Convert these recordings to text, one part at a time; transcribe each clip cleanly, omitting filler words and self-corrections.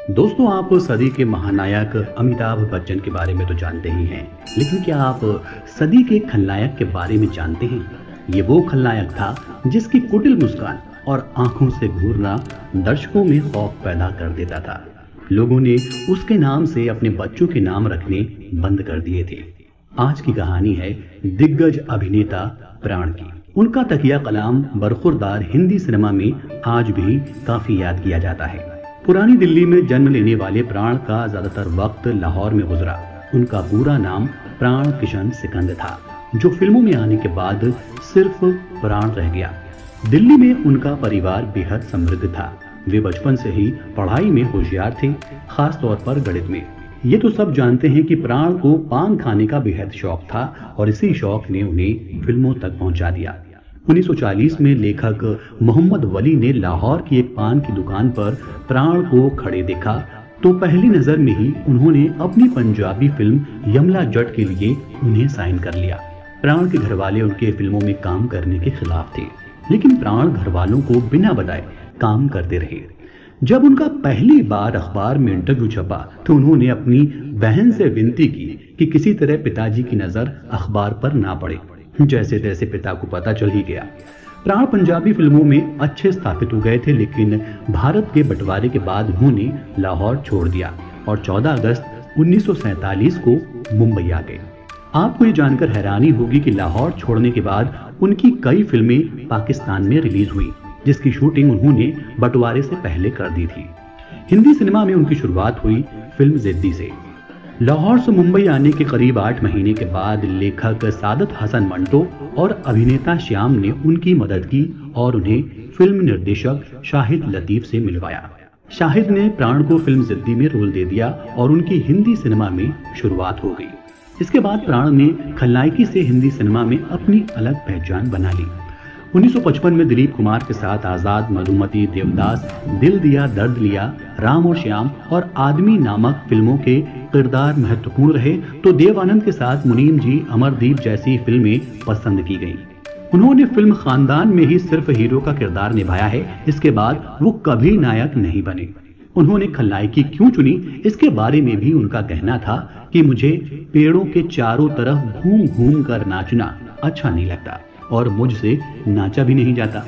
दोस्तों, आप सदी के महानायक अमिताभ बच्चन के बारे में तो जानते ही हैं, लेकिन क्या आप सदी के खलनायक के बारे में जानते हैं? ये वो खलनायक था जिसकी कुटिल मुस्कान और आंखों से घूरना दर्शकों में खौफ पैदा कर देता था। लोगों ने उसके नाम से अपने बच्चों के नाम रखने बंद कर दिए थे। आज की कहानी है दिग्गज अभिनेता प्राण की। उनका तकिया कलाम बरखुरदार हिंदी सिनेमा में आज भी काफी याद किया जाता है। पुरानी दिल्ली में जन्म लेने वाले प्राण का ज्यादातर वक्त लाहौर में गुजरा। उनका पूरा नाम प्राण किशन सिकंद था, जो फिल्मों में आने के बाद सिर्फ प्राण रह गया। दिल्ली में उनका परिवार बेहद समृद्ध था। वे बचपन से ही पढ़ाई में होशियार थे, खास तौर पर गणित में। ये तो सब जानते हैं कि प्राण को पान खाने का बेहद शौक था और इसी शौक ने उन्हें फिल्मों तक पहुंचा दिया। 1940 में लेखक मोहम्मद वली ने लाहौर की एक पान की दुकान पर प्राण को खड़े देखा तो पहली नजर में ही उन्होंने अपनी पंजाबी फिल्म यमला जट के लिए उन्हें साइन कर लिया। प्राण के घरवाले उनके फिल्मों में काम करने के खिलाफ थे, लेकिन प्राण घरवालों को बिना बताए काम करते रहे। जब उनका पहली बार अखबार में इंटरव्यू छपा तो उन्होंने अपनी बहन से विनती की कि किसी तरह पिताजी की नजर अखबार पर ना पड़े। जैसे तैसे पिता को पता चल ही गया। प्राण पंजाबी फिल्मों में अच्छे स्थापित हो गए थे, लेकिन भारत के बंटवारे के बाद उन्होंने लाहौर छोड़ दिया और 14 अगस्त 1947 को मुंबई आ गए। आपको ये जानकर हैरानी होगी कि लाहौर छोड़ने के बाद उनकी कई फिल्में पाकिस्तान में रिलीज हुई, जिसकी शूटिंग उन्होंने बंटवारे से पहले कर दी थी। हिंदी सिनेमा में उनकी शुरुआत हुई फिल्म जिद्दी से। लाहौर से मुंबई आने के करीब 8 महीने के बाद लेखक सादत हसन मंटो और अभिनेता श्याम ने उनकी मदद की और उन्हें फिल्म निर्देशक शाहिद लतीफ से मिलवाया। शाहिद ने प्राण को फिल्म जिद्दी में रोल दे दिया और उनकी हिंदी सिनेमा में शुरुआत हो गई। इसके बाद प्राण ने खलनायकी से हिंदी सिनेमा में अपनी अलग पहचान बना ली। 1955 में दिलीप कुमार के साथ आजाद, मधुमती, देवदास, दिल दिया दर्द लिया, राम और श्याम और आदमी नामक फिल्मों के किरदार महत्वपूर्ण रहे, तो देव आनंद के साथ मुनीम जी, अमरदीप जैसी फिल्में पसंद की गईं। उन्होंने फिल्म खानदान में ही सिर्फ हीरो का किरदार निभाया है। इसके बाद वो कभी नायक नहीं बने। उन्होंने खलनायकी क्यों चुनी, इसके बारे में भी उनका कहना था कि मुझे पेड़ों के चारों तरफ घूम घूम कर नाचना अच्छा नहीं लगता और मुझसे नाचा भी नहीं जाता।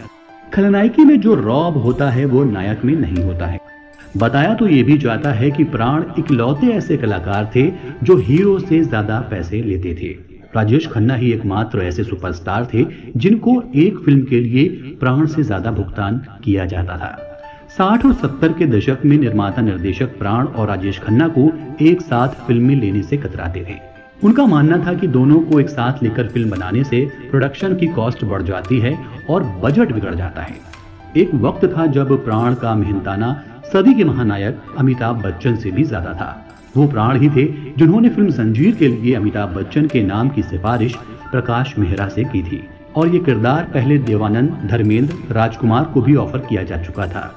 खलनायकी में जो रौब होता है वो नायक में नहीं होता है। बताया तो ये भी जाता है कि प्राण इकलौते ऐसे कलाकार थे जो हीरो से ज्यादा पैसे लेते थे। राजेश खन्ना ही एकमात्र ऐसे सुपरस्टार थे जिनको एक फिल्म के लिए प्राण से ज्यादा भुगतान किया जाता था। 60 और 70 के दशक में निर्माता निर्देशक प्राण और राजेश खन्ना को एक साथ फिल्में लेने से कतराते थे। उनका मानना था कि दोनों को एक साथ लेकर फिल्म बनाने से प्रोडक्शन की कॉस्ट बढ़ जाती है और बजट बिगड़ जाता है। एक वक्त था जब प्राण का मेहनताना सदी के महानायक अमिताभ बच्चन से भी ज्यादा था। वो प्राण ही थे जिन्होंने फिल्म जंजीर के लिए अमिताभ बच्चन के नाम की सिफारिश प्रकाश मेहरा से की थी और ये किरदार पहले देवानंद, धर्मेंद्र, राजकुमार को भी ऑफर किया जा चुका था।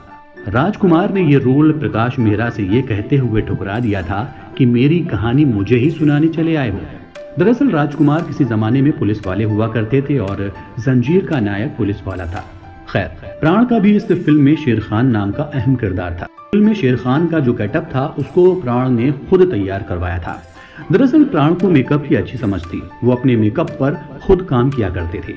राजकुमार ने ये रोल प्रकाश मेहरा से ये कहते हुए ठुकरा दिया था कि मेरी कहानी मुझे ही सुनाने चले आए हो। दरअसल राजकुमार किसी जमाने में पुलिस वाले हुआ करते थे और जंजीर का नायक पुलिस वाला था। खैर, प्राण का भी इस फिल्म में शेर खान नाम का अहम किरदार था। फिल्म में शेर खान का जो गेटअप था उसको प्राण ने खुद तैयार करवाया था। दरअसल प्राण को मेकअप की अच्छी समझ थी। वो अपने मेकअप पर खुद काम किया करते थे।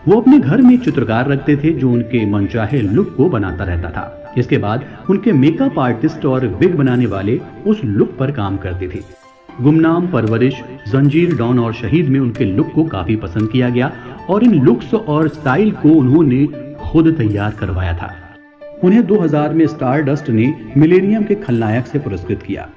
वो अपने घर में चित्रकार रखते थे जो उनके मनचाहे लुक को बनाता रहता था। इसके बाद उनके मेकअप आर्टिस्ट और विग बनाने वाले उस लुक पर काम करते थे। गुमनाम, परवरिश, जंजीर, डॉन और शहीद में उनके लुक को काफी पसंद किया गया और इन लुक्स और स्टाइल को उन्होंने खुद तैयार करवाया था। उन्हें 2000 में स्टारडस्ट ने मिलेनियम के खलनायक से पुरस्कृत किया।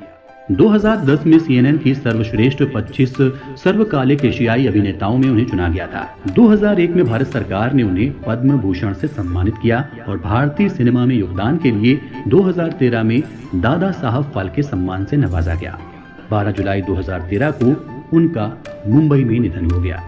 2010 में CNN की सर्वश्रेष्ठ 25 सर्वकालिक एशियाई अभिनेताओं में उन्हें चुना गया था। 2001 में भारत सरकार ने उन्हें पद्म भूषण से सम्मानित किया और भारतीय सिनेमा में योगदान के लिए 2013 में दादा साहब फाल्के सम्मान से नवाजा गया। 12 जुलाई 2013 को उनका मुंबई में निधन हो गया।